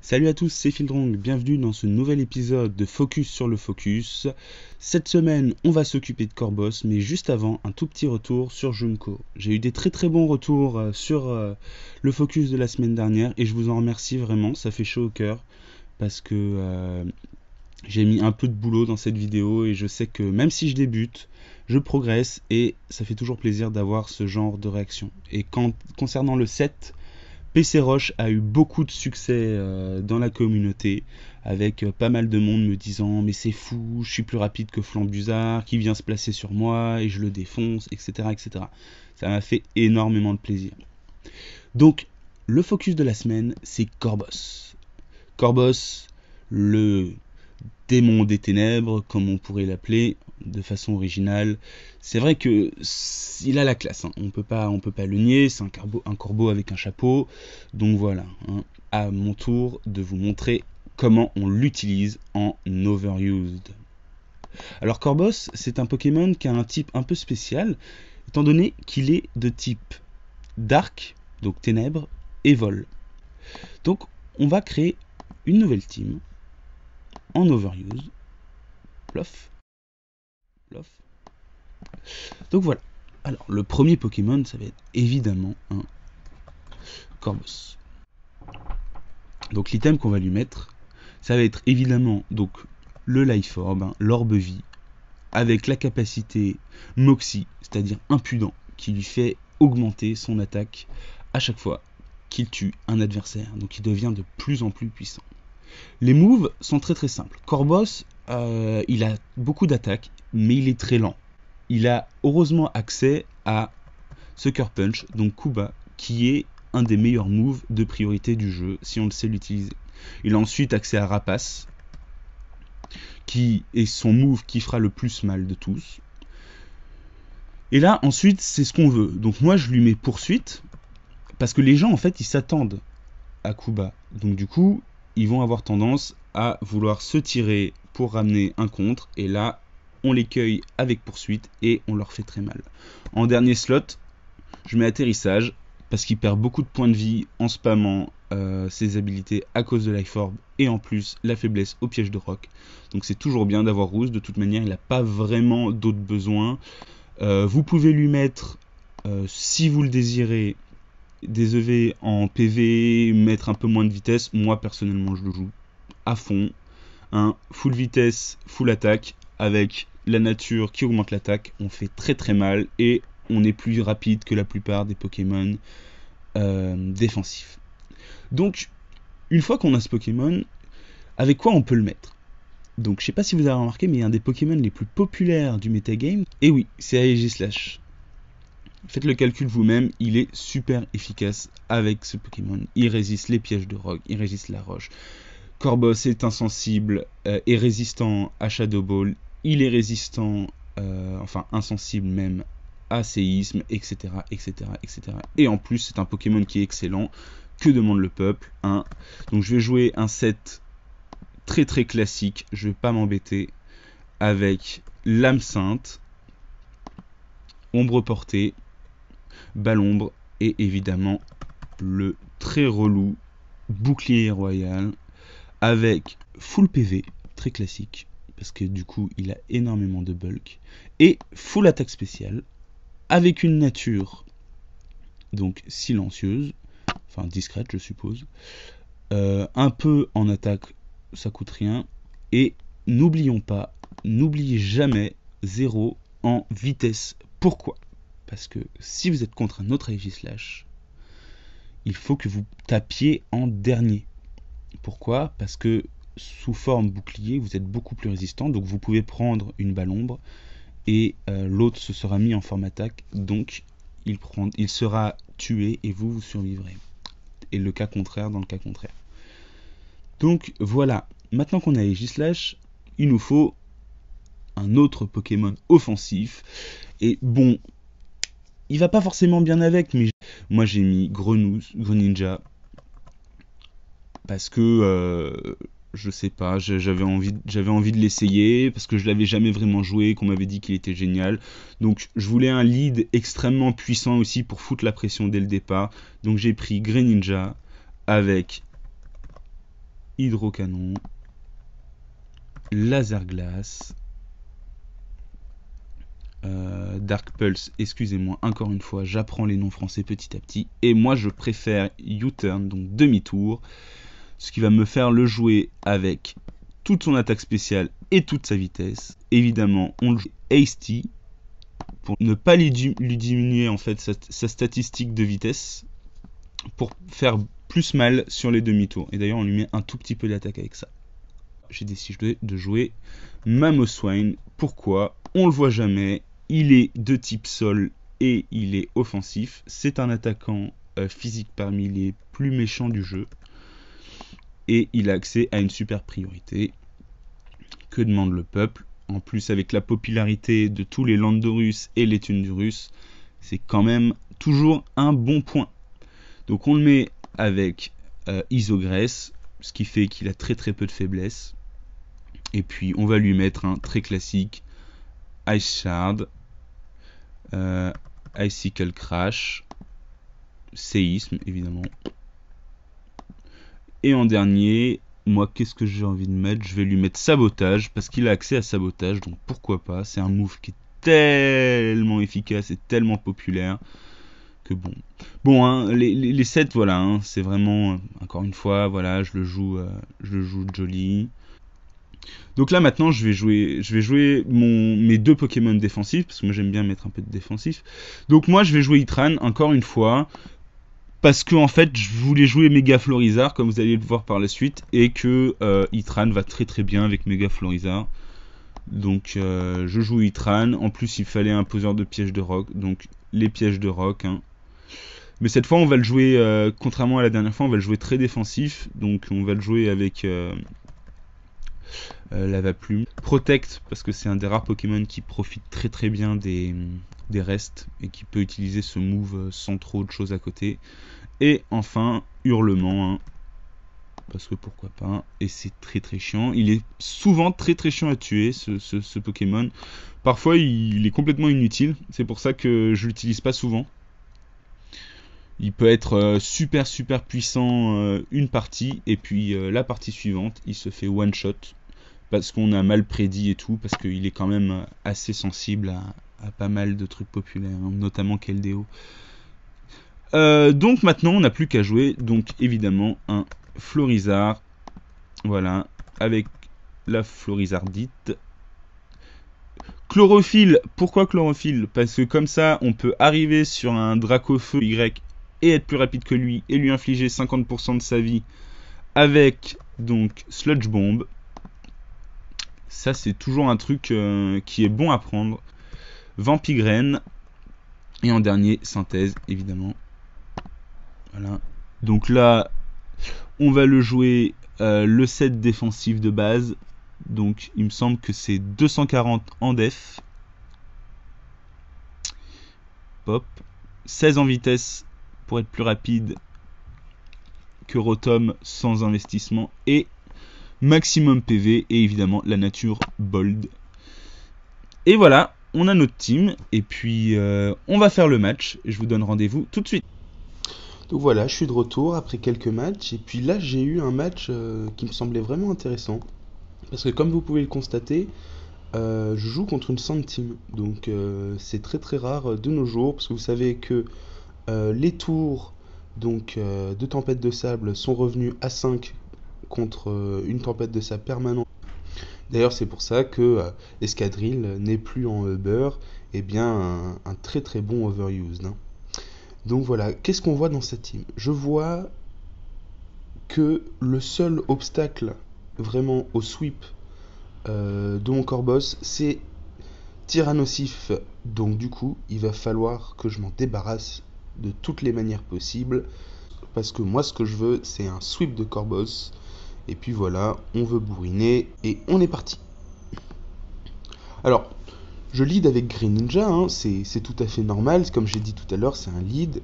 Salut à tous, c'est Fildrong, bienvenue dans ce nouvel épisode de Focus sur le Focus. Cette semaine, on va s'occuper de Corboss, mais juste avant, un tout petit retour sur Junko. J'ai eu des très bons retours sur le Focus de la semaine dernière et je vous en remercie vraiment, ça fait chaud au cœur parce que j'ai mis un peu de boulot dans cette vidéo et je sais que même si je débute, je progresse et ça fait toujours plaisir d'avoir ce genre de réaction. Et concernant le set, PC Roche a eu beaucoup de succès dans la communauté, avec pas mal de monde me disant mais c'est fou, je suis plus rapide que Flambuzard, qui vient se placer sur moi et je le défonce, etc. etc. Ça m'a fait énormément de plaisir. Donc, le focus de la semaine, c'est Corboss. Corboss, le démon des ténèbres, comme on pourrait l'appeler de façon originale. C'est vrai que il a la classe, hein. On peut pas le nier. C'est un corbeau avec un chapeau. Donc voilà, hein. À mon tour de vous montrer comment on l'utilise en Overused. Alors Corboss, c'est un Pokémon qui a un type un peu spécial, étant donné qu'il est de type Dark, donc ténèbres, et vol. Donc on va créer une nouvelle team en Overuse. Plof. Plof. Donc voilà. Alors, le premier Pokémon, ça va être évidemment un Corboss. Donc l'item qu'on va lui mettre, ça va être évidemment donc le Life Orb, hein, l'orbe vie, avec la capacité Moxie, c'est-à-dire impudent, qui lui fait augmenter son attaque à chaque fois qu'il tue un adversaire. Donc il devient de plus en plus puissant. Les moves sont très simples. Corboss, il a beaucoup d'attaques, mais il est très lent. Il a heureusement accès à Sucker Punch, donc Kuba, qui est un des meilleurs moves de priorité du jeu, si on le sait l'utiliser. Il a ensuite accès à Rapace, qui est son move qui fera le plus mal de tous. Et là, ensuite, c'est ce qu'on veut. Donc moi, je lui mets Poursuite, parce que les gens, en fait, ils s'attendent à Kuba. Donc du coup, ils vont avoir tendance à vouloir se tirer pour ramener un contre, et là, on les cueille avec Poursuite et on leur fait très mal. En dernier slot, je mets Atterrissage parce qu'il perd beaucoup de points de vie en spammant ses habilités à cause de Life Orb et en plus la faiblesse au piège de roc. Donc c'est toujours bien d'avoir Rousse, de toute manière il n'a pas vraiment d'autres besoins. Vous pouvez lui mettre, si vous le désirez, des EV en PV, mettre un peu moins de vitesse. Moi personnellement je le joue à fond. Full vitesse, full attaque, avec la nature qui augmente l'attaque, on fait très mal et on est plus rapide que la plupart des Pokémon défensifs. Donc, une fois qu'on a ce Pokémon, avec quoi on peut le mettre? Donc, je sais pas si vous avez remarqué, mais un des Pokémon les plus populaires du metagame, et oui, c'est Aegislash. Faites le calcul vous-même, il est super efficace avec ce Pokémon. Il résiste les pièges de roc, il résiste la roche. Corboss est insensible et résistant à Shadow Ball. Il est résistant, enfin insensible même, à séisme, etc., etc., etc. Et en plus, c'est un Pokémon qui est excellent. Que demande le peuple, hein? Donc je vais jouer un set très classique. Je vais pas m'embêter avec Lame Sainte, Ombre Portée, Balombre et évidemment le très relou Bouclier Royal avec full PV, très classique, parce que du coup il a énormément de bulk, et full attaque spéciale, avec une nature donc silencieuse, enfin discrète je suppose, un peu en attaque ça coûte rien, et n'oubliez jamais 0 en vitesse. Pourquoi? Parce que si vous êtes contre un autre Aegislash, il faut que vous tapiez en dernier. Pourquoi? Parce que sous forme bouclier, vous êtes beaucoup plus résistant, donc vous pouvez prendre une Balombre et l'autre se sera mis en forme attaque, donc il sera tué et vous survivrez. Et le cas contraire dans le cas contraire. Donc voilà, maintenant qu'on a Aegislash, il nous faut un autre Pokémon offensif. Et bon, il va pas forcément bien avec, mais moi j'ai mis Greninja. Parce que je sais pas, j'avais envie de l'essayer, parce que je l'avais jamais vraiment joué, qu'on m'avait dit qu'il était génial. Donc je voulais un lead extrêmement puissant aussi pour foutre la pression dès le départ. Donc j'ai pris Greninja avec hydrocanon, laser glace, Dark Pulse, excusez-moi, encore une fois, j'apprends les noms français petit à petit. Et moi, je préfère U-turn, donc demi-tour, ce qui va me faire le jouer avec toute son attaque spéciale et toute sa vitesse. Évidemment, on le joue hasty pour ne pas lui diminuer en fait sa statistique de vitesse, pour faire plus mal sur les demi-tours. Et d'ailleurs, on lui met un tout petit peu d'attaque avec ça. J'ai décidé de jouer Mamoswine. Pourquoi? On le voit jamais. Il est de type sol et il est offensif. C'est un attaquant physique parmi les plus méchants du jeu. Et il a accès à une super priorité. Que demande le peuple? En plus, avec la popularité de tous les Landorus et les Tundurus, c'est quand même toujours un bon point. Donc on le met avec Isogresse, ce qui fait qu'il a très très peu de faiblesse. Et puis on va lui mettre un très classique Ice Shard, Icicle Crash, Séisme évidemment. Et en dernier, moi qu'est-ce que j'ai envie de mettre? Je vais lui mettre Sabotage, parce qu'il a accès à Sabotage, donc pourquoi pas. C'est un move qui est tellement efficace et tellement populaire que bon hein, les sets, voilà hein, c'est vraiment encore une fois, voilà, je le joue joli. Donc là maintenant je vais jouer mes deux Pokémon défensifs, parce que moi j'aime bien mettre un peu de défensif. Donc moi je vais jouer Heatran encore une fois, parce que en fait je voulais jouer Mega Florizarre, comme vous allez le voir par la suite, et que Heatran va très très bien avec Mega Florizarre. Donc je joue Heatran. En plus il fallait un poseur de pièges de roc, donc les pièges de roc hein. Mais cette fois on va le jouer, contrairement à la dernière fois, on va le jouer très défensif. Donc on va le jouer avec Lavaplume. Protect, parce que c'est un des rares Pokémon qui profite très très bien des restes et qui peut utiliser ce move sans trop de choses à côté. Et enfin Hurlement hein, parce que pourquoi pas. Et c'est très très chiant. Il est souvent très très chiant à tuer ce Pokémon. Parfois il est complètement inutile. C'est pour ça que je l'utilise pas souvent. Il peut être super super puissant une partie, et puis la partie suivante il se fait one shot parce qu'on a mal prédit et tout, parce qu'il est quand même assez sensible à pas mal de trucs populaires, hein, notamment Keldeo. Donc maintenant on n'a plus qu'à jouer, donc évidemment un Florizarre, voilà, avec la Florizardite. Chlorophylle, pourquoi Chlorophylle? Parce que comme ça on peut arriver sur un Dracofeu Y et être plus rapide que lui et lui infliger 50% de sa vie avec donc Sludge Bomb. Ça c'est toujours un truc qui est bon à prendre. Vampigraine. Et en dernier, Synthèse évidemment. Voilà. Donc là on va le jouer le set défensif de base. Donc il me semble que c'est 240 en def. Pop. 16 en vitesse pour être plus rapide que Rotom sans investissement. Et maximum PV et évidemment la nature bold. Et voilà, on a notre team. Et puis on va faire le match. Je vous donne rendez-vous tout de suite. Donc voilà, je suis de retour après quelques matchs. Et puis là, j'ai eu un match qui me semblait vraiment intéressant. Parce que comme vous pouvez le constater, je joue contre une Sand Team. Donc c'est très très rare de nos jours. Parce que vous savez que les tours donc, de tempête de sable sont revenus à 5 contre une tempête de sable permanente. D'ailleurs, c'est pour ça que Escadrille n'est plus en beurre, et bien un très très bon overused. Hein. Donc voilà, qu'est-ce qu'on voit dans cette team? Je vois que le seul obstacle vraiment au sweep de mon core boss, c'est Tyrannosif. Donc du coup, il va falloir que je m'en débarrasse de toutes les manières possibles. Parce que moi, ce que je veux, c'est un sweep de core boss. Et puis voilà, on veut bourriner et on est parti. Alors, je lead avec Green Ninja, hein, c'est tout à fait normal. Comme j'ai dit tout à l'heure, c'est un lead.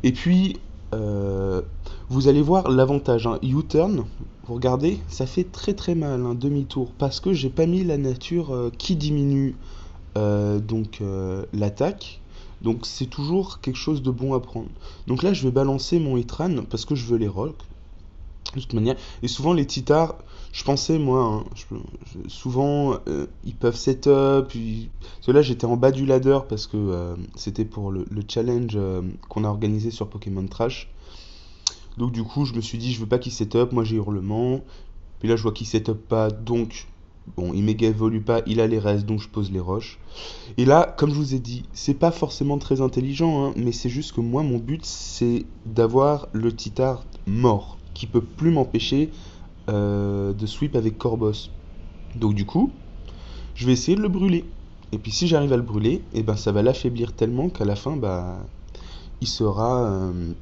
Et puis, vous allez voir l'avantage. Hein, U-turn, vous regardez, ça fait très très mal, un demi-tour. Parce que j'ai pas mis la nature qui diminue l'attaque. Donc c'est toujours quelque chose de bon à prendre. Donc là, je vais balancer mon Heatran parce que je veux les rocks. de toute manière. Et souvent les titars, je pensais moi, hein, souvent ils peuvent setup. Parce que là j'étais en bas du ladder parce que c'était pour le challenge qu'on a organisé sur Pokémon Trash. Donc du coup je me suis dit je veux pas qu'il setup, moi j'ai hurlement. Puis là je vois qu'il setup pas, donc bon il méga évolue pas, il a les restes, donc je pose les roches. Et là, comme je vous ai dit, c'est pas forcément très intelligent, hein, mais c'est juste que moi mon but c'est d'avoir le Titart mort, qui peut plus m'empêcher de sweep avec Corboss. Donc du coup, je vais essayer de le brûler. Et puis si j'arrive à le brûler, et ben ça va l'affaiblir tellement qu'à la fin, bah, il sera, euh,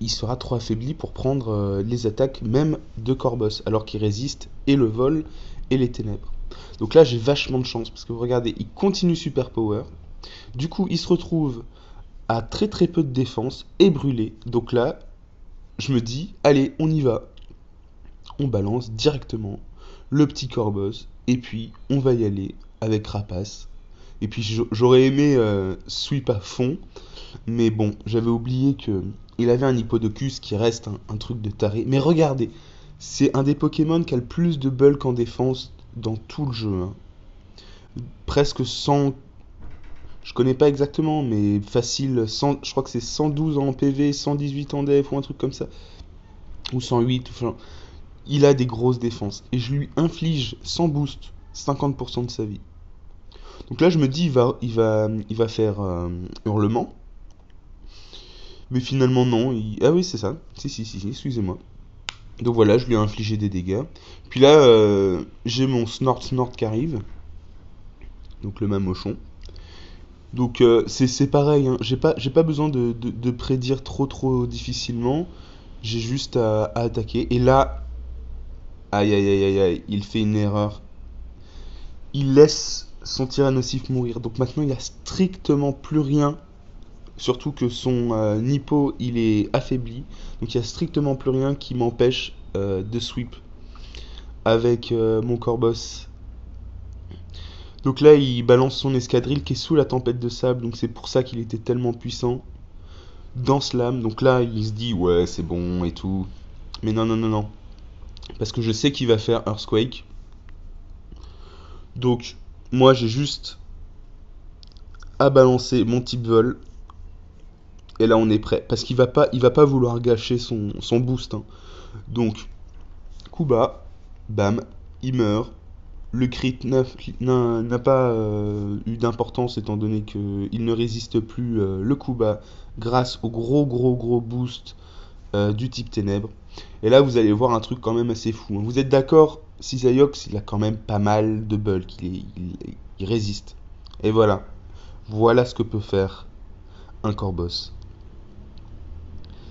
il sera trop affaibli pour prendre les attaques même de Corboss, alors qu'il résiste et le vol et les ténèbres. Donc là j'ai vachement de chance, parce que vous regardez, il continue super power. Du coup il se retrouve à très très peu de défense et brûlé. Donc là, je me dis, allez, on y va. On balance directement le petit Corboss, et puis on va y aller avec Rapace. Et puis j'aurais aimé sweep à fond, mais bon, j'avais oublié que il avait un Hippodocus qui reste un truc de taré. Mais regardez, c'est un des Pokémon qui a le plus de bulk en défense dans tout le jeu, hein. Presque 100, je connais pas exactement, mais facile, 100, je crois que c'est 112 en PV, 118 en def ou un truc comme ça. Ou 108, enfin, il a des grosses défenses. Et je lui inflige sans boost 50% de sa vie. Donc là, je me dis, il va faire hurlement. Mais finalement, non. Ah oui, c'est ça. Si, excusez-moi. Donc voilà, je lui ai infligé des dégâts. Puis là, j'ai mon Snort qui arrive. Donc le Mamochon. Donc c'est pareil, hein. J'ai pas besoin de prédire trop difficilement. J'ai juste à attaquer. Et là, aïe aïe aïe aïe aïe, il fait une erreur. Il laisse son Tyrannosif mourir. Donc maintenant il a strictement plus rien. Surtout que son Nippo il est affaibli. Donc il y a strictement plus rien qui m'empêche de sweep avec mon Corboss. Donc là il balance son escadrille qui est sous la tempête de sable. Donc c'est pour ça qu'il était tellement puissant dans Slam. Donc là il se dit ouais c'est bon et tout. Mais non. Parce que je sais qu'il va faire Earthquake. Donc moi j'ai juste à balancer mon type vol. Et là on est prêt. Parce qu'il va pas vouloir gâcher son boost, hein. Donc, coup bas, bam, il meurt. Le crit n'a pas eu d'importance étant donné qu'il ne résiste plus le coup bas grâce au gros boost du type ténèbres. Et là vous allez voir un truc quand même assez fou, hein. Vous êtes d'accord, Cisaiox il a quand même pas mal de bulk, il résiste. Et voilà ce que peut faire un Corboss.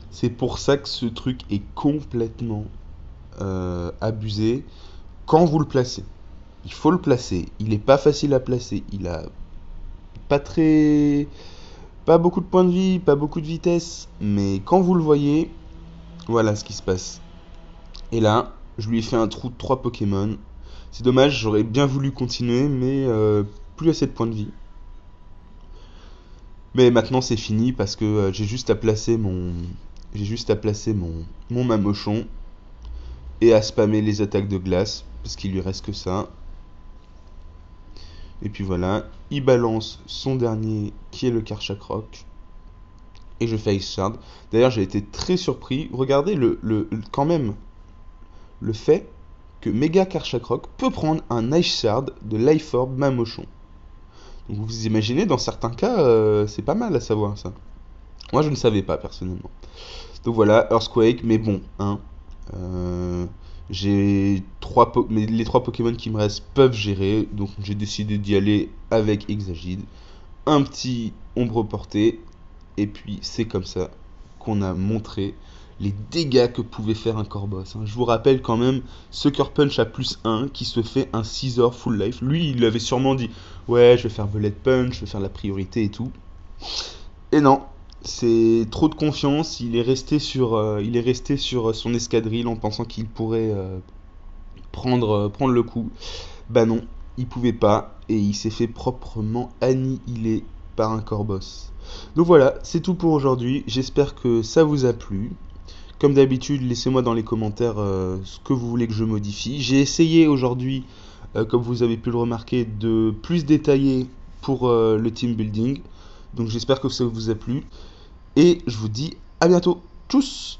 C'est pour ça que ce truc est complètement abusé quand vous le placez. Il faut le placer. Il n'est pas facile à placer. Il a pas très, pas beaucoup de points de vie, pas beaucoup de vitesse. Mais quand vous le voyez, voilà ce qui se passe. Et là, je lui ai fait un trou de 3 Pokémon. C'est dommage, j'aurais bien voulu continuer, mais plus assez de points de vie. Mais maintenant c'est fini parce que j'ai juste à placer mon Mamochon et à spammer les attaques de glace parce qu'il lui reste que ça. Et puis voilà, il balance son dernier qui est le Karchakroc et je fais Ice Shard. D'ailleurs, j'ai été très surpris. Regardez quand même le fait que Mega Karchakroc peut prendre un Ice Shard de Life Orb Mamochon. Donc vous imaginez, dans certains cas, c'est pas mal à savoir ça. Moi, je ne savais pas personnellement. Donc voilà, Earthquake, mais bon, hein. Mais les 3 Pokémon qui me restent peuvent gérer, donc j'ai décidé d'y aller avec Exagide. Un petit ombre portée, et puis c'est comme ça qu'on a montré les dégâts que pouvait faire un Corboss, hein. Je vous rappelle quand même, Sucker Punch à +1 qui se fait un 6 heures full life. Lui, il avait sûrement dit ouais, je vais faire Bullet Punch, je vais faire la priorité et tout. Et non, c'est trop de confiance. Il est resté sur son escadrille en pensant qu'il pourrait prendre le coup. Bah non, il pouvait pas et il s'est fait proprement annihiler par un Corboss. Donc voilà, c'est tout pour aujourd'hui. J'espère que ça vous a plu. Comme d'habitude, laissez-moi dans les commentaires ce que vous voulez que je modifie. J'ai essayé aujourd'hui, comme vous avez pu le remarquer, de plus détailler pour le team building. Donc j'espère que ça vous a plu. Et je vous dis à bientôt. Tchuss!